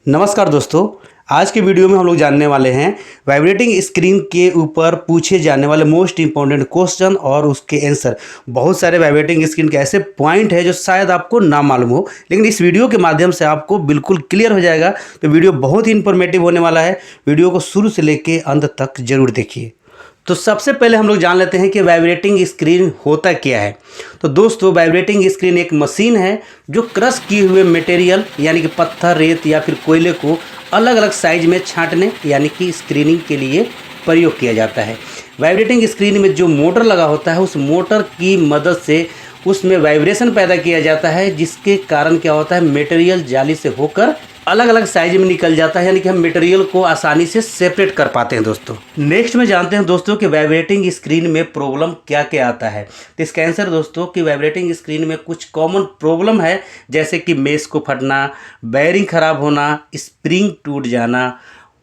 नमस्कार दोस्तों। आज के वीडियो में हम लोग जानने वाले हैं वाइब्रेटिंग स्क्रीन के ऊपर पूछे जाने वाले मोस्ट इंपॉर्टेंट क्वेश्चन और उसके आंसर। बहुत सारे वाइब्रेटिंग स्क्रीन के ऐसे पॉइंट है जो शायद आपको ना मालूम हो, लेकिन इस वीडियो के माध्यम से आपको बिल्कुल क्लियर हो जाएगा। तो वीडियो बहुत ही इंफॉर्मेटिव होने वाला है। वीडियो को शुरू से लेके अंत तक जरूर देखिए। तो सबसे पहले हम लोग जान लेते हैं कि वाइब्रेटिंग स्क्रीन होता क्या है। तो दोस्तों, वाइब्रेटिंग स्क्रीन एक मशीन है जो क्रश किए हुए मटेरियल यानी कि पत्थर, रेत या फिर कोयले को अलग अलग साइज में छांटने यानी कि स्क्रीनिंग के लिए प्रयोग किया जाता है। वाइब्रेटिंग स्क्रीन में जो मोटर लगा होता है, उस मोटर की मदद से उसमें वाइब्रेशन पैदा किया जाता है, जिसके कारण क्या होता है, मटेरियल जाली से होकर अलग अलग साइज में निकल जाता है, यानी कि हम मटेरियल को आसानी से सेपरेट कर पाते हैं। दोस्तों, नेक्स्ट में जानते हैं दोस्तों कि वाइब्रेटिंग स्क्रीन में प्रॉब्लम क्या क्या आता है। तो इसका आंसर दोस्तों कि वाइब्रेटिंग स्क्रीन में कुछ कॉमन प्रॉब्लम है, जैसे कि मेश को फटना, बेयरिंग खराब होना, स्प्रिंग टूट जाना,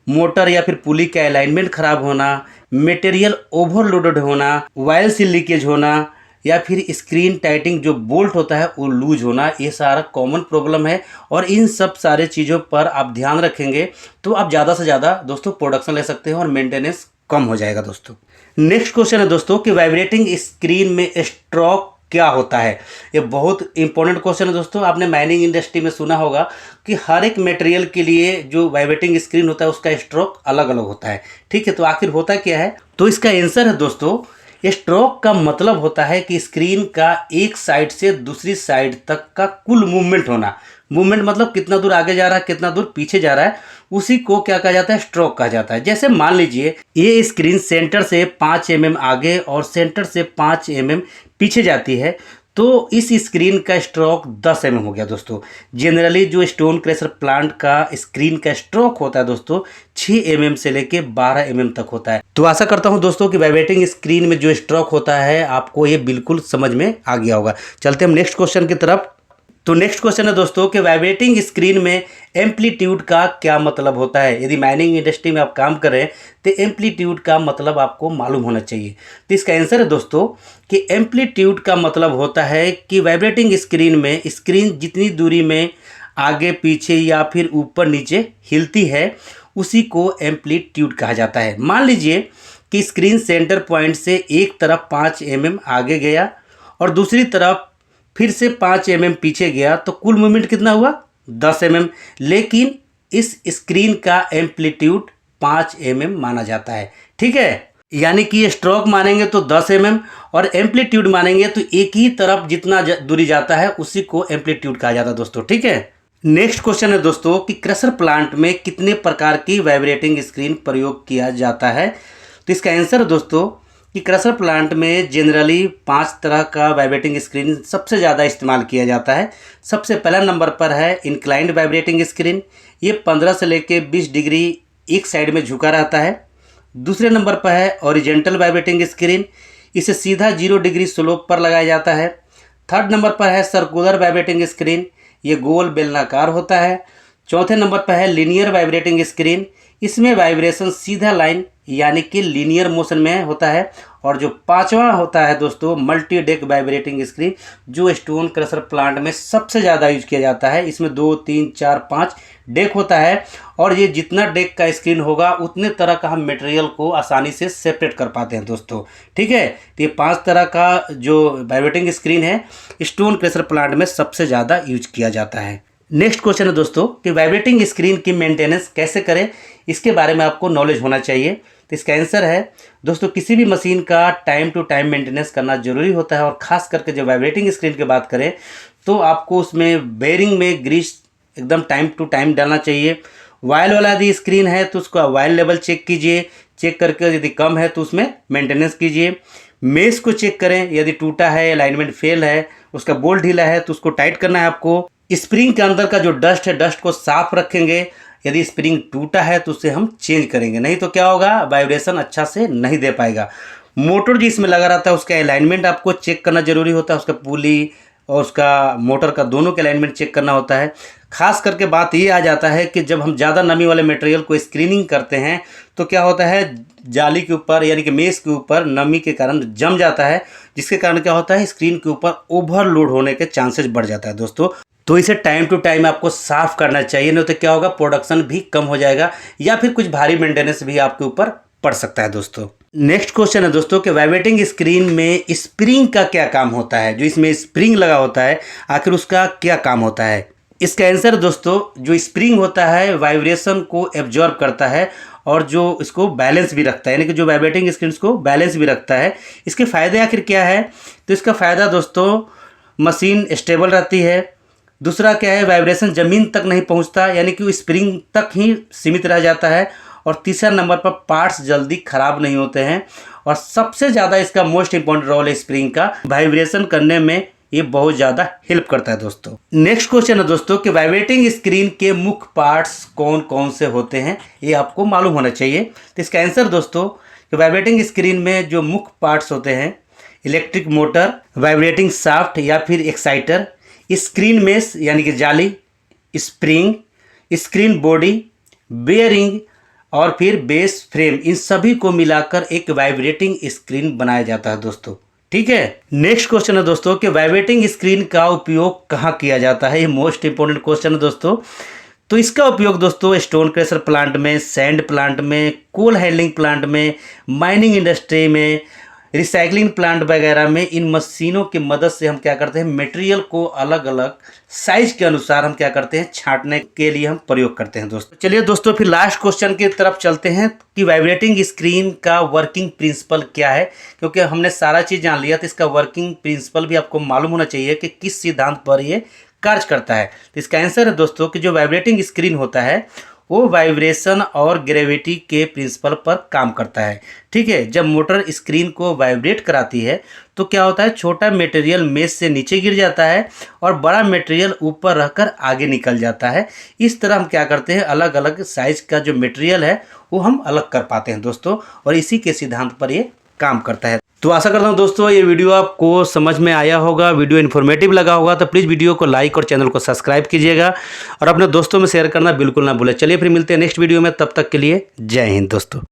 मोटर या फिर पुली का अलाइनमेंट खराब होना, मटेरियल ओवरलोडेड होना, वायर से लीकेज होना, या फिर स्क्रीन टाइटिंग जो बोल्ट होता है वो लूज होना। ये सारा कॉमन प्रॉब्लम है और इन सब सारे चीज़ों पर आप ध्यान रखेंगे तो आप ज़्यादा से ज़्यादा दोस्तों प्रोडक्शन ले सकते हैं और मेंटेनेंस कम हो जाएगा। दोस्तों, नेक्स्ट क्वेश्चन है दोस्तों कि वाइब्रेटिंग स्क्रीन में स्ट्रोक क्या होता है। ये बहुत इंपॉर्टेंट क्वेश्चन है दोस्तों। आपने माइनिंग इंडस्ट्री में सुना होगा कि हर एक मटेरियल के लिए जो वाइब्रेटिंग स्क्रीन होता है उसका स्ट्रोक अलग अलग होता है। ठीक है, तो आखिर होता क्या है? तो इसका आंसर है दोस्तों, स्ट्रोक का मतलब होता है कि स्क्रीन का एक साइड से दूसरी साइड तक का कुल मूवमेंट होना। मूवमेंट मतलब कितना दूर आगे जा रहा है, कितना दूर पीछे जा रहा है, उसी को क्या कहा जाता है, स्ट्रोक कहा जाता है। जैसे मान लीजिए ये स्क्रीन सेंटर से 5 mm आगे और सेंटर से 5 mm पीछे जाती है, तो इस स्क्रीन का स्ट्रोक 10 mm हो गया। दोस्तों, जनरली जो स्टोन क्रशर प्लांट का स्क्रीन का स्ट्रोक होता है दोस्तों 6 mm से लेके 12 mm तक होता है। तो आशा करता हूं दोस्तों कि वाइब्रेटिंग स्क्रीन में जो स्ट्रोक होता है आपको ये बिल्कुल समझ में आ गया होगा। चलते हम नेक्स्ट क्वेश्चन की तरफ। तो नेक्स्ट क्वेश्चन है दोस्तों कि वाइब्रेटिंग स्क्रीन में एम्पलीट्यूड का क्या मतलब होता है। यदि माइनिंग इंडस्ट्री में आप काम कर रहे हैं तो एम्पलीट्यूड का मतलब आपको मालूम होना चाहिए। तो इसका आंसर है दोस्तों कि एम्पलीट्यूड का मतलब होता है कि वाइब्रेटिंग स्क्रीन में स्क्रीन जितनी दूरी में आगे पीछे या फिर ऊपर नीचे हिलती है उसी को एम्पलीट्यूड कहा जाता है। मान लीजिए कि स्क्रीन सेंटर पॉइंट से एक तरफ 5 mm आगे गया और दूसरी तरफ फिर से 5 mm पीछे गया, तो कुल मूवमेंट कितना हुआ, 10 mm। लेकिन इस स्क्रीन का एम्पलीट्यूड 5 mm माना जाता है। ठीक है, यानी कि ये स्ट्रोक मानेंगे तो 10 mm और एम्पलीट्यूड मानेंगे तो एक ही तरफ जितना दूरी जाता है उसी को एम्पलीट्यूड कहा जाता है। दोस्तों, ठीक है। नेक्स्ट क्वेश्चन है दोस्तों कि क्रशर प्लांट में कितने प्रकार की वाइब्रेटिंग स्क्रीन प्रयोग किया जाता है। तो इसका आंसर दोस्तों कि क्रशर प्लांट में जनरली 5 तरह का वाइब्रेटिंग स्क्रीन सबसे ज़्यादा इस्तेमाल किया जाता है। सबसे पहला नंबर पर है इंक्लाइंड वाइब्रेटिंग स्क्रीन। ये 15 से लेके 20 डिग्री एक साइड में झुका रहता है। दूसरे नंबर पर है ओरिजेंटल वाइब्रेटिंग स्क्रीन। इसे सीधा 0 डिग्री स्लोप पर लगाया जाता है। थर्ड नंबर पर है सर्कुलर वाइब्रेटिंग स्क्रीन। ये गोल बेलनाकार होता है। चौथे नंबर पर है लीनियर वाइब्रेटिंग स्क्रीन। इसमें वाइब्रेशन सीधा लाइन यानी कि लीनियर मोशन में होता है। और जो पांचवा होता है दोस्तों मल्टी डेक वाइब्रेटिंग स्क्रीन, जो स्टोन क्रशर प्लांट में सबसे ज़्यादा यूज किया जाता है। इसमें 2, 3, 4, 5 डेक होता है और ये जितना डेक का स्क्रीन होगा उतने तरह का हम मटेरियल को आसानी से सेपरेट कर पाते हैं। दोस्तों, ठीक है, तो ये 5 तरह का जो वाइब्रेटिंग स्क्रीन है स्टोन क्रशर प्लांट में सबसे ज़्यादा यूज किया जाता है। नेक्स्ट क्वेश्चन है दोस्तों कि वाइब्रेटिंग स्क्रीन की मेंटेनेंस कैसे करें, इसके बारे में आपको नॉलेज होना चाहिए। तो इसका आंसर है दोस्तों किसी भी मशीन का टाइम टू टाइम मेंटेनेंस करना जरूरी होता है। और ख़ास करके जब वाइब्रेटिंग स्क्रीन की बात करें तो आपको उसमें बेयरिंग में ग्रीस एकदम टाइम टू टाइम डालना चाहिए। वायल वाला यदि स्क्रीन है तो उसका वायल लेवल चेक कीजिए। चेक करके यदि कम है तो उसमें मेंटेनेंस कीजिए। मेश को चेक करें, यदि टूटा है, अलाइनमेंट फेल है, उसका बोल्ट ढीला है तो उसको टाइट करना है आपको। स्प्रिंग के अंदर का जो डस्ट है, डस्ट को साफ रखेंगे। यदि स्प्रिंग टूटा है तो उसे हम चेंज करेंगे, नहीं तो क्या होगा, वाइब्रेशन अच्छा से नहीं दे पाएगा। मोटर जिसमें लगा रहता है उसका अलाइनमेंट आपको चेक करना जरूरी होता है। उसका पुली और उसका मोटर का दोनों के अलाइनमेंट चेक करना होता है। खास करके बात ये आ जाता है कि जब हम ज़्यादा नमी वाले मटेरियल को स्क्रीनिंग करते हैं तो क्या होता है, जाली के ऊपर यानी कि मेश के ऊपर नमी के कारण जम जाता है, जिसके कारण क्या होता है, स्क्रीन के ऊपर ओवरलोड होने के चांसेस बढ़ जाता है। दोस्तों, तो इसे टाइम टू टाइम आपको साफ करना चाहिए, नहीं तो क्या होगा, प्रोडक्शन भी कम हो जाएगा या फिर कुछ भारी मेंटेनेंस भी आपके ऊपर पड़ सकता है दोस्तों। नेक्स्ट क्वेश्चन है दोस्तों कि वाइब्रेटिंग स्क्रीन में स्प्रिंग का क्या काम होता है। जो इसमें स्प्रिंग लगा होता है आखिर उसका क्या काम होता है। इसका आंसर दोस्तों, जो स्प्रिंग होता है वाइब्रेशन को एब्जॉर्ब करता है और जो इसको बैलेंस भी रखता है, यानी कि जो वाइब्रेटिंग स्क्रीन को बैलेंस भी रखता है। इसके फ़ायदे आखिर क्या है, तो इसका फ़ायदा दोस्तों, मशीन स्टेबल रहती है। दूसरा क्या है, वाइब्रेशन ज़मीन तक नहीं पहुंचता, यानी कि वो स्प्रिंग तक ही सीमित रह जाता है। और तीसरा नंबर पर पार्ट्स जल्दी ख़राब नहीं होते हैं। और सबसे ज़्यादा इसका मोस्ट इंपॉर्टेंट रोल है स्प्रिंग का, वाइब्रेशन करने में ये बहुत ज़्यादा हेल्प करता है दोस्तों। नेक्स्ट क्वेश्चन है दोस्तों कि वाइब्रेटिंग स्क्रीन के मुख्य पार्ट्स कौन कौन से होते हैं, ये आपको मालूम होना चाहिए। तो इसका आंसर दोस्तों कि वाइब्रेटिंग स्क्रीन में जो मुख्य पार्ट्स होते हैं, इलेक्ट्रिक मोटर, वाइब्रेटिंग शाफ्ट या फिर एक्साइटर, स्क्रीन मेश यानी कि जाली, स्प्रिंग, स्क्रीन बॉडी, बेयरिंग और फिर बेस फ्रेम, इन सभी को मिलाकर एक वाइब्रेटिंग स्क्रीन बनाया जाता है दोस्तों। ठीक है। नेक्स्ट क्वेश्चन है दोस्तों कि वाइब्रेटिंग स्क्रीन का उपयोग कहाँ किया जाता है। ये मोस्ट इंपॉर्टेंट क्वेश्चन है दोस्तों। तो इसका उपयोग दोस्तों स्टोन क्रशर प्लांट में, सैंड प्लांट में, कोल हैंडलिंग प्लांट में, माइनिंग इंडस्ट्री में, रिसाइकलिंग प्लांट वगैरह में, इन मशीनों की मदद से हम क्या करते हैं, मटेरियल को अलग अलग साइज के अनुसार हम क्या करते हैं, छांटने के लिए हम प्रयोग करते हैं दोस्तों। चलिए दोस्तों फिर लास्ट क्वेश्चन की तरफ चलते हैं कि वाइब्रेटिंग स्क्रीन का वर्किंग प्रिंसिपल क्या है। क्योंकि हमने सारा चीज़ जान लिया तो इसका वर्किंग प्रिंसिपल भी आपको मालूम होना चाहिए कि किस सिद्धांत पर ये कार्य करता है। तो इसका आंसर है दोस्तों कि जो वाइब्रेटिंग स्क्रीन होता है वो वाइब्रेशन और ग्रेविटी के प्रिंसिपल पर काम करता है। ठीक है। जब मोटर स्क्रीन को वाइब्रेट कराती है तो क्या होता है, छोटा मटेरियल मेज से नीचे गिर जाता है और बड़ा मटेरियल ऊपर रहकर आगे निकल जाता है। इस तरह हम क्या करते हैं, अलग अलग साइज का जो मटेरियल है वो हम अलग कर पाते हैं दोस्तों, और इसी के सिद्धांत पर ये काम करता है। तो आशा करता हूँ दोस्तों ये वीडियो आपको समझ में आया होगा, वीडियो इन्फॉर्मेटिव लगा होगा। तो प्लीज़ वीडियो को लाइक और चैनल को सब्सक्राइब कीजिएगा और अपने दोस्तों में शेयर करना बिल्कुल ना भूलें। चलिए फिर मिलते हैं नेक्स्ट वीडियो में, तब तक के लिए जय हिंद दोस्तों।